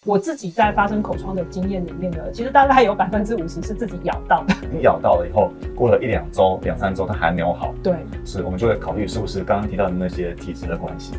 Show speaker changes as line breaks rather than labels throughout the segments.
我自己在发生口疮的经验里面呢，其实大概有50%是自己咬到的。
你咬到了以后，过了1-2周、2-3周，它还没有好，
对，
是我们就会考虑是不是刚刚提到的那些体质的关系。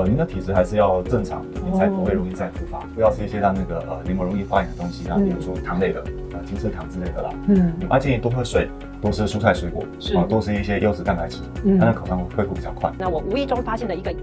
您的体质还是要正常，你才不会容易再复发。不要吃一些让那个黏膜容易发炎的东西啊，比如说糖类的，精制糖之类的啦。建议多喝水，多吃蔬菜水果，多吃一些优质蛋白质，它的口疮恢复比较快。
那我无意中发现的一个，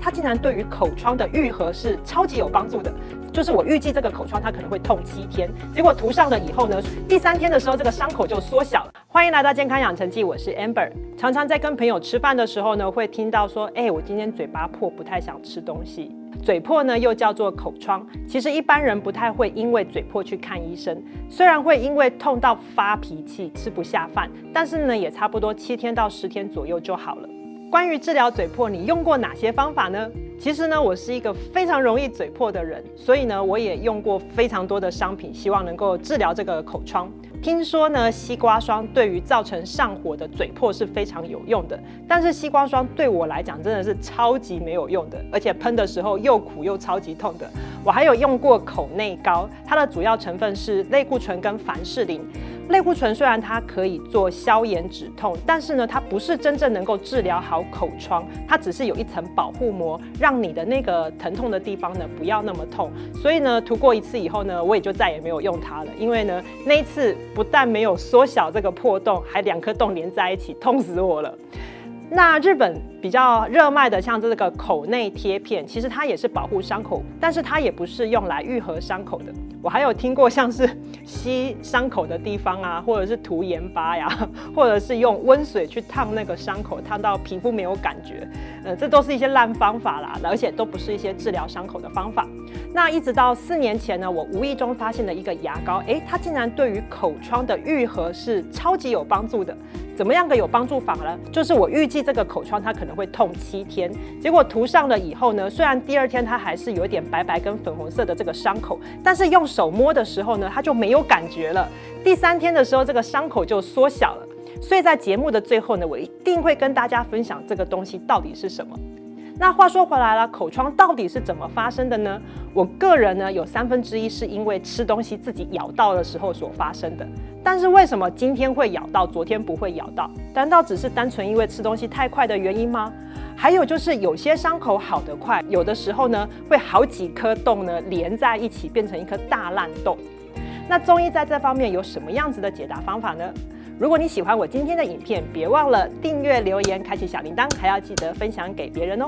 它竟然对于口疮的愈合是超级有帮助的。就是我预计这个口疮它可能会痛7天，结果涂上了以后呢，第3天的时候这个伤口就缩小了。欢迎来到健康养成记，我是 Amber。常常在跟朋友吃饭的时候呢，会听到说，我今天嘴巴破，不太想吃东西。嘴破呢又叫做口疮，其实一般人不太会因为嘴破去看医生，虽然会因为痛到发脾气、吃不下饭，但是呢也差不多7天到10天左右就好了。关于治疗嘴破，你用过哪些方法呢？其实呢，我是一个非常容易嘴破的人，所以呢，我也用过非常多的商品，希望能够治疗这个口疮。听说呢，西瓜霜对于造成上火的嘴破是非常有用的，但是西瓜霜对我来讲真的是超级没有用的，而且喷的时候又苦又超级痛的。我还有用过口内膏，它的主要成分是类固醇跟凡士林。类固醇虽然它可以做消炎止痛，但是呢，它不是真正能够治疗好口疮，它只是有一层保护膜，让你的那个疼痛的地方呢不要那么痛。所以呢，涂过1次以后呢，我也就再也没有用它了，因为呢，那一次不但没有缩小这个破洞，还2颗洞连在一起，痛死我了。那日本比较热卖的像这个口内贴片，其实它也是保护伤口，但是它也不是用来愈合伤口的。我还有听过像是吸伤口的地方啊，或者是涂盐巴呀，或者是用温水去烫那个伤口，烫到皮肤没有感觉，这都是一些烂方法啦，而且都不是一些治疗伤口的方法。那一直到4年前呢，我无意中发现了一个牙膏，它竟然对于口疮的愈合是超级有帮助的。怎么样个有帮助法呢？就是我预计这个口疮它可能会痛7天，结果涂上了以后呢，虽然第2天它还是有一点白白跟粉红色的这个伤口，但是用手摸的时候呢，它就没有感觉了。第3天的时候，这个伤口就缩小了。所以在节目的最后呢，我一定会跟大家分享这个东西到底是什么。那话说回来了，口疮到底是怎么发生的呢？我个人呢有1/3是因为吃东西自己咬到的时候所发生的。但是为什么今天会咬到，昨天不会咬到？难道只是单纯因为吃东西太快的原因吗？还有就是有些伤口好得快，有的时候呢会好几颗洞呢连在一起，变成一颗大烂洞。那中医在这方面有什么样子的解答方法呢？如果你喜欢我今天的影片，别忘了订阅、留言、开启小铃铛，还要记得分享给别人哦。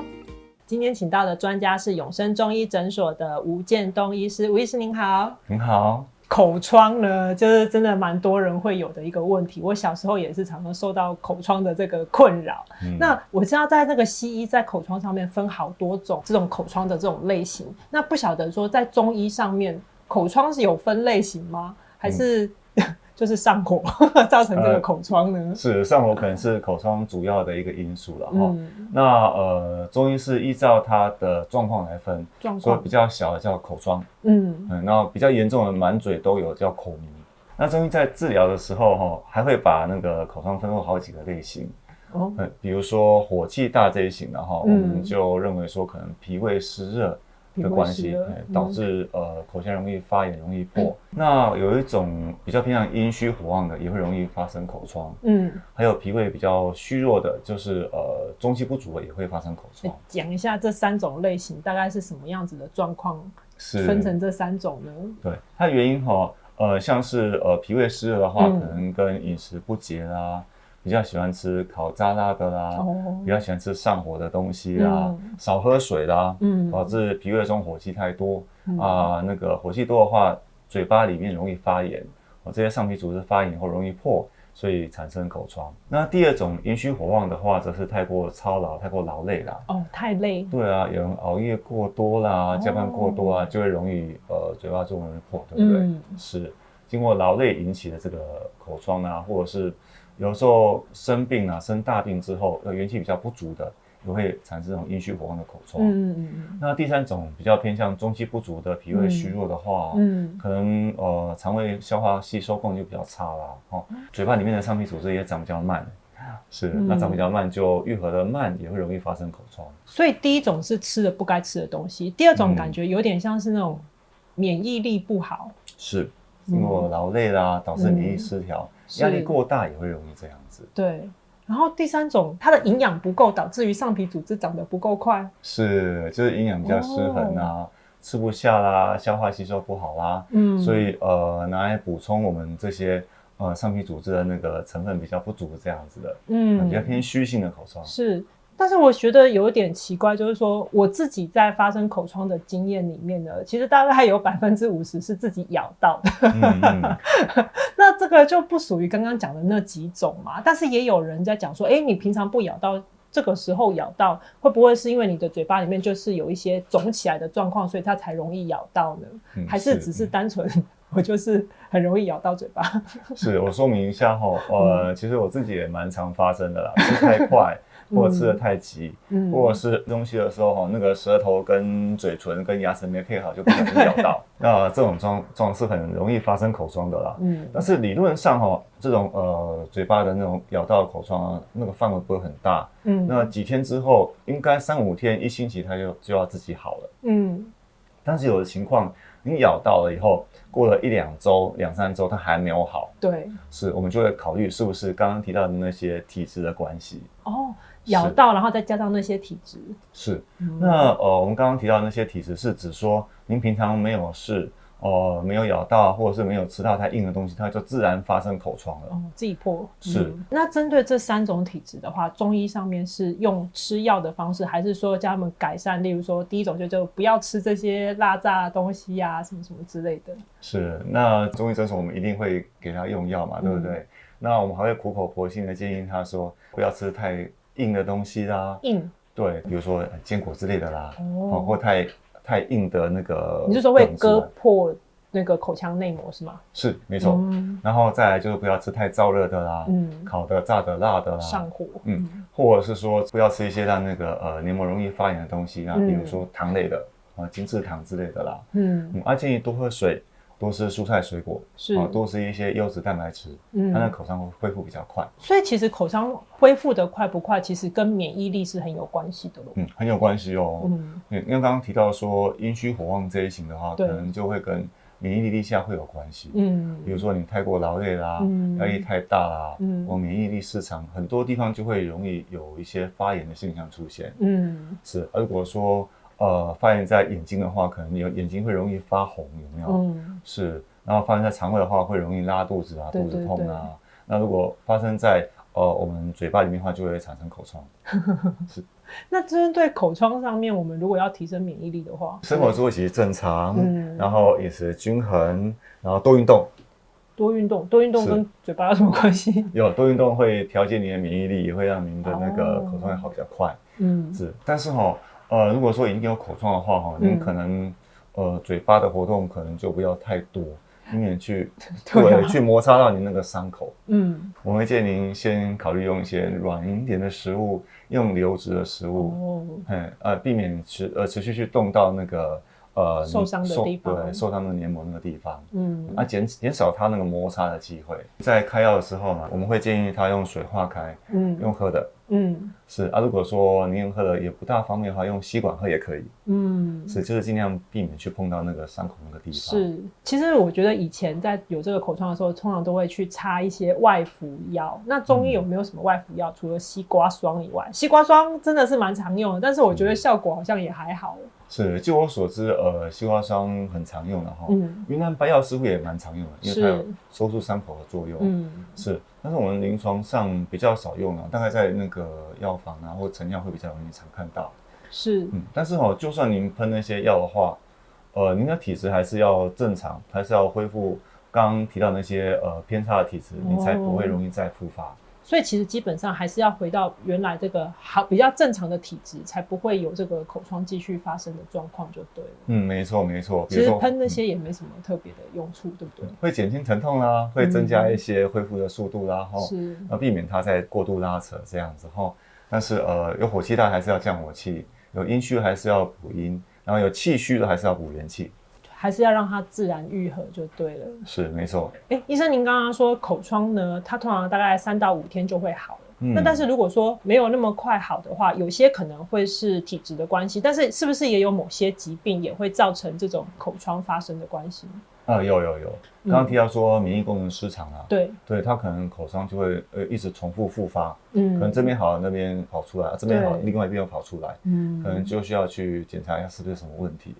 今天请到的专家是永生中医诊所的吴建东医师，吴医师您好。
您好。
口疮呢，就是真的蛮多人会有的一个问题。我小时候也是常常受到口疮的这个困扰。那我知道在那个西医在口疮上面分好多种这种口疮的这种类型。那不晓得说在中医上面口疮是有分类型吗？还是就是上火造成这个口疮呢？
是上火可能是口疮主要的一个因素了哈。那中医是依照它的状况来分，所以比较小的叫口疮，然后比较严重的满嘴都有叫口糜。那中医在治疗的时候还会把那个口疮分为好几个类型。比如说火气大这一型的我们就认为说可能脾胃湿热的关系，导致口腔容易发炎、容易破。那有一种比较偏向阴虚火旺的，也会容易发生口疮。还有脾胃比较虚弱的，就是中气不足的，也会发生口疮。
讲一下这3种类型大概是什么样子的状况，分成这3种呢？
对，它的原因像是脾胃湿热的话，可能跟饮食不节啦。比较喜欢吃烤炸辣的啦，比较喜欢吃上火的东西啦，少喝水啦，导致脾胃中火气太多那个火气多的话，嘴巴里面容易发炎，这些上皮组织发炎后容易破，所以产生口疮。那第2种阴虚火旺的话，则是太过操劳、太过劳累啦。
太累。对
啊，有人熬夜过多啦，加班过多啊，就会容易嘴巴就容易破，对不对？是经过劳累引起的这个口疮啊，或者是有时候生病啊，生大病之后，元气比较不足的，也会产生这种阴虚火旺的口疮。那第3种比较偏向中气不足的，脾胃虚弱的话，可能肠胃消化吸收功能就比较差啦，嘴巴里面的上皮组织也长比较慢。那长比较慢，就愈合的慢，也会容易发生口疮。
所以第1种是吃了不该吃的东西，第2种感觉有点像是那种免疫力不好，
是因为劳累啦，导致免疫力失调，压力过大也会容易这样子。
对。然后第三种，它的营养不够，导致于上皮组织长得不够快，
是就是营养比较失衡啊，吃不下啦，消化吸收不好啦，所以拿来补充我们这些上皮组织的那个成分比较不足这样子的，比较偏虚性的口疮。
是。但是我觉得有一点奇怪，就是说我自己在发生口疮的经验里面呢，其实大概有50%是自己咬到的。那这个就不属于刚刚讲的那几种嘛。但是也有人在讲说，你平常不咬到，这个时候咬到，会不会是因为你的嘴巴里面就是有一些肿起来的状况，所以它才容易咬到呢？还是只是单纯我就是很容易咬到嘴巴？
是我说明一下其实我自己也蛮常发生的啦，吃太快。或者吃得太急，或者是东西的时候那个舌头跟嘴唇跟牙齿没配好，就不小心咬到。那这种状是很容易发生口疮的啦。但是理论上这种嘴巴的那种咬到的口疮那个范围不会很大。那几天之后，应该3-5天、1星期它就要自己好了。但是有的情况，你咬到了以后，过了1-2周、2-3周，它还没有好。
对，
是我们就会考虑是不是刚刚提到的那些体质的关系。
咬到，然后再加上那些体质。
是，那我们刚刚提到的那些体质是指说，您平常没有事，没有咬到，或者是没有吃到太硬的东西，它就自然发生口疮了。
自己破。
是。
那针对这3种体质的话，中医上面是用吃药的方式，还是说叫他们改善？例如说，第一种就不要吃这些辣炸的东西啊，什么什么之类的。是，
那中医诊所我们一定会给他用药嘛，对不对？那我们还会苦口婆心的建议他说，不要吃太硬的东西啦，对，比如说坚果之类的啦，或太硬的那个，
你是说会割破那个口腔内膜是吗？
是，没错。然后再来就是不要吃太燥热的啦，烤的、炸的、辣的啦，
上火。
或者是说不要吃一些让那个黏膜容易发炎的东西啊，比如说糖类的精制糖之类的啦。建议多喝水。多吃蔬菜水果，多吃一些优质蛋白质，它那口疮会恢复比较快。
所以其实口疮恢复的快不快，其实跟免疫力是很有关系的咯。
很有关系哦。因为刚刚提到说阴虚火旺这一型的话，可能就会跟免疫力低下会有关系。比如说你太过劳累啦，压力太大啦，我免疫力失常，很多地方就会容易有一些发炎的现象出现。是。如果说发炎在眼睛的话，可能眼睛会容易发红，有没有？是。然后发生在肠胃的话，会容易拉肚子啊，肚子痛啊。那如果发生在我们嘴巴里面的话，就会产生口疮。是。
那针对口疮上面，我们如果要提升免疫力的话，
生活作息正常，然后饮食均衡，然后多运动。
多运动跟嘴巴有什么关系？
有，多运动会调节你的免疫力，也会让您的那个口疮会好比较快。是。但是如果说已经有口疮的话，您可能嘴巴的活动可能就不要太多，以免去摩擦到您那个伤口。我会建议您先考虑用一些软一点的食物，用流质的食物，避免持续去动到那个
受伤的地方，
对，受伤的黏膜那个地方，减少它那个摩擦的机会。在开药的时候呢，我们会建议他用水化开，用喝的。是。如果说您用喝的也不大方便的话，用吸管喝也可以。是，就是尽量避免去碰到那个伤口那个地方。
是。其实我觉得以前在有这个口疮的时候，通常都会去擦一些外服药。那中医有没有什么外服药？除了西瓜霜以外，西瓜霜真的是蛮常用的，但是我觉得效果好像也还好。
是，据我所知，西瓜霜很常用的哈。云南白药似乎也蛮常用的，因为它有收束伤口的作用。是。但是我们临床上比较少用大概在那个药房啊或成药会比较容易常看到。
是。
但是就算您喷那些药的话，您的体质还是要正常，还是要恢复刚刚提到那些偏差的体质，你才不会容易再复发。
所以其实基本上还是要回到原来这个比较正常的体质，才不会有这个口疮继续发生的状况就对了。
没错没错。
其实喷那些也没什么特别的用处，对不对？
会减轻疼痛啦，会增加一些恢复的速度啦，
是。
避免它再过度拉扯这样子但是有火气大还是要降火气，有阴虚还是要补阴，然后有气虚的还是要补元气。
还是要让它自然愈合就对了。
是，没错。
医生，您刚刚说口疮呢，它通常大概3到5天就会好了。那但是如果说没有那么快好的话，有些可能会是体质的关系，但是是不是也有某些疾病也会造成这种口疮发生的关系？
有。刚刚提到说免疫功能失常啊，
对，
它可能口疮就会一直重复复发，可能这边好那边跑出来，这边好另外一边又跑出来，可能就需要去检查一下是不是什么问题。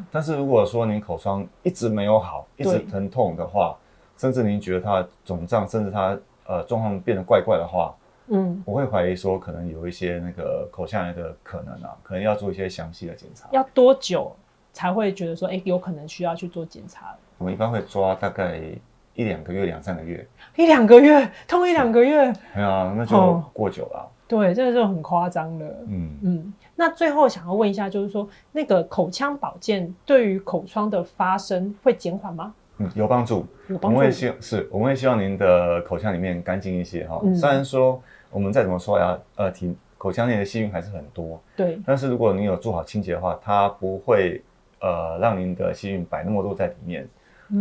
但是如果说您口疮一直没有好，一直疼痛的话，甚至您觉得它肿胀，甚至它状况变得怪怪的话，我会怀疑说可能有一些那个口腔癌的可能啊，可能要做一些详细的检查。要
多久才会觉得说有可能需要去做检查？
我们一般会抓大概1-2个月、2-3个月。
1-2个月，痛1-2个月？
对啊，那就过久了。
对，这个就很夸张了。那最后想要问一下，就是说那个口腔保健对于口疮的发生会减缓吗？
有帮助。我们会希望您的口腔里面干净一些哈。虽然说我们再怎么刷牙，口腔内的细菌还是很多。对。但是如果您有做好清洁的话，它不会让您的细菌摆那么多在里面。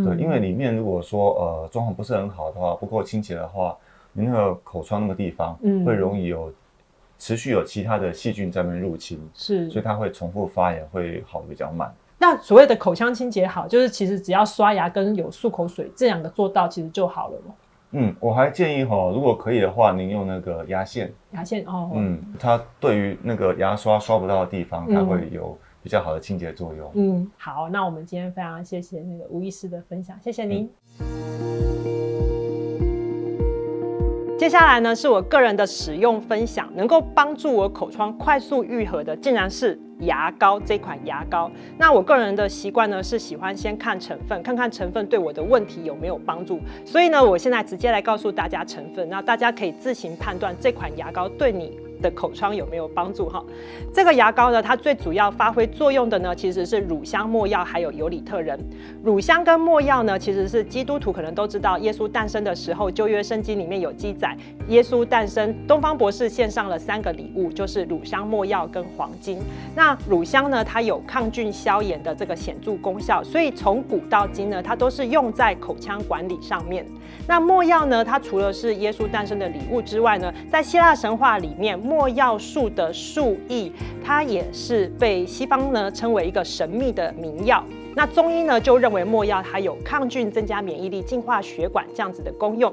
对，因为里面如果说状况不是很好的话，不够清洁的话，您那个口疮那个地方会容易持续有其他的细菌在那边入侵，所以它会重复发炎，会好的比较慢。
那所谓的口腔清洁好，就是其实只要刷牙跟有漱口水这2个做到，其实就好了咯。
我还建议如果可以的话，您用那个牙线它对于那个牙刷刷不到的地方，它会有比较好的清洁作用。
好，那我们今天非常谢谢那个吴医师的分享，谢谢您。
接下来呢，是我个人的使用分享，能够帮助我口疮快速愈合的，竟然是牙膏这款牙膏。那我个人的习惯呢，是喜欢先看成分，看看成分对我的问题有没有帮助。所以呢，我现在直接来告诉大家成分，那大家可以自行判断这款牙膏对你的口疮有没有帮助哈。这个牙膏呢，它最主要发挥作用的呢，其实是乳香、没药还有尤里特仁。乳香跟没药呢，其实是基督徒可能都知道，耶稣诞生的时候，旧约圣经里面有记载，耶稣诞生，东方博士献上了3个礼物，就是乳香、没药跟黄金。那乳香呢，它有抗菌消炎的这个显著功效，所以从古到今呢，它都是用在口腔管理上面。那没药呢，它除了是耶稣诞生的礼物之外呢，在希腊神话里面，没药树的树液，它也是被西方呢称为一个神秘的名药。那中医呢就认为没药它有抗菌、增加免疫力、净化血管这样子的功用。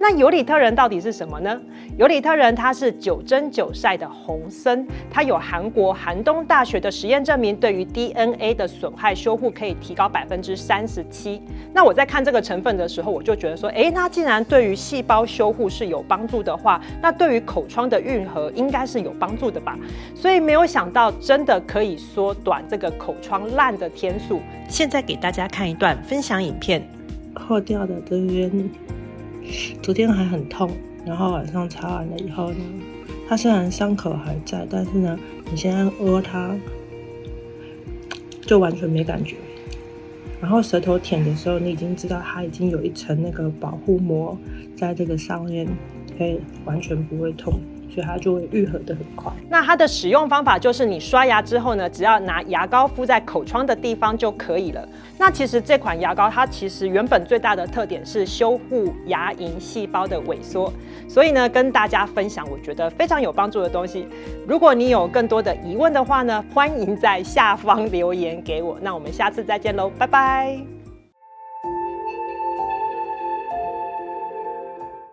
那尤里特仁到底是什么呢？尤里特仁它是9蒸9晒的红参，它有韩国寒冬大学的实验证明，对于 DNA 的损害修护可以提高37%。那我在看这个成分的时候，我就觉得说，那既然对于细胞修护是有帮助的话，那对于口疮的愈合应该是有帮助的吧？所以没有想到，真的可以缩短这个口疮烂的天数。现在给大家看一段分享影片，
破掉的这边。昨天还很痛，然后晚上擦完了以后呢，它虽然伤口还在，但是呢，你现在摸它就完全没感觉。然后舌头舔的时候，你已经知道它已经有一层那个保护膜在这个上面，所以完全不会痛。所以它就会愈合得很快。
那它的使用方法就是你刷牙之后呢，只要拿牙膏敷在口疮的地方就可以了。那其实这款牙膏它其实原本最大的特点是修护牙龈细胞的萎缩，所以呢跟大家分享我觉得非常有帮助的东西。如果你有更多的疑问的话呢，欢迎在下方留言给我。那我们下次再见喽，拜拜。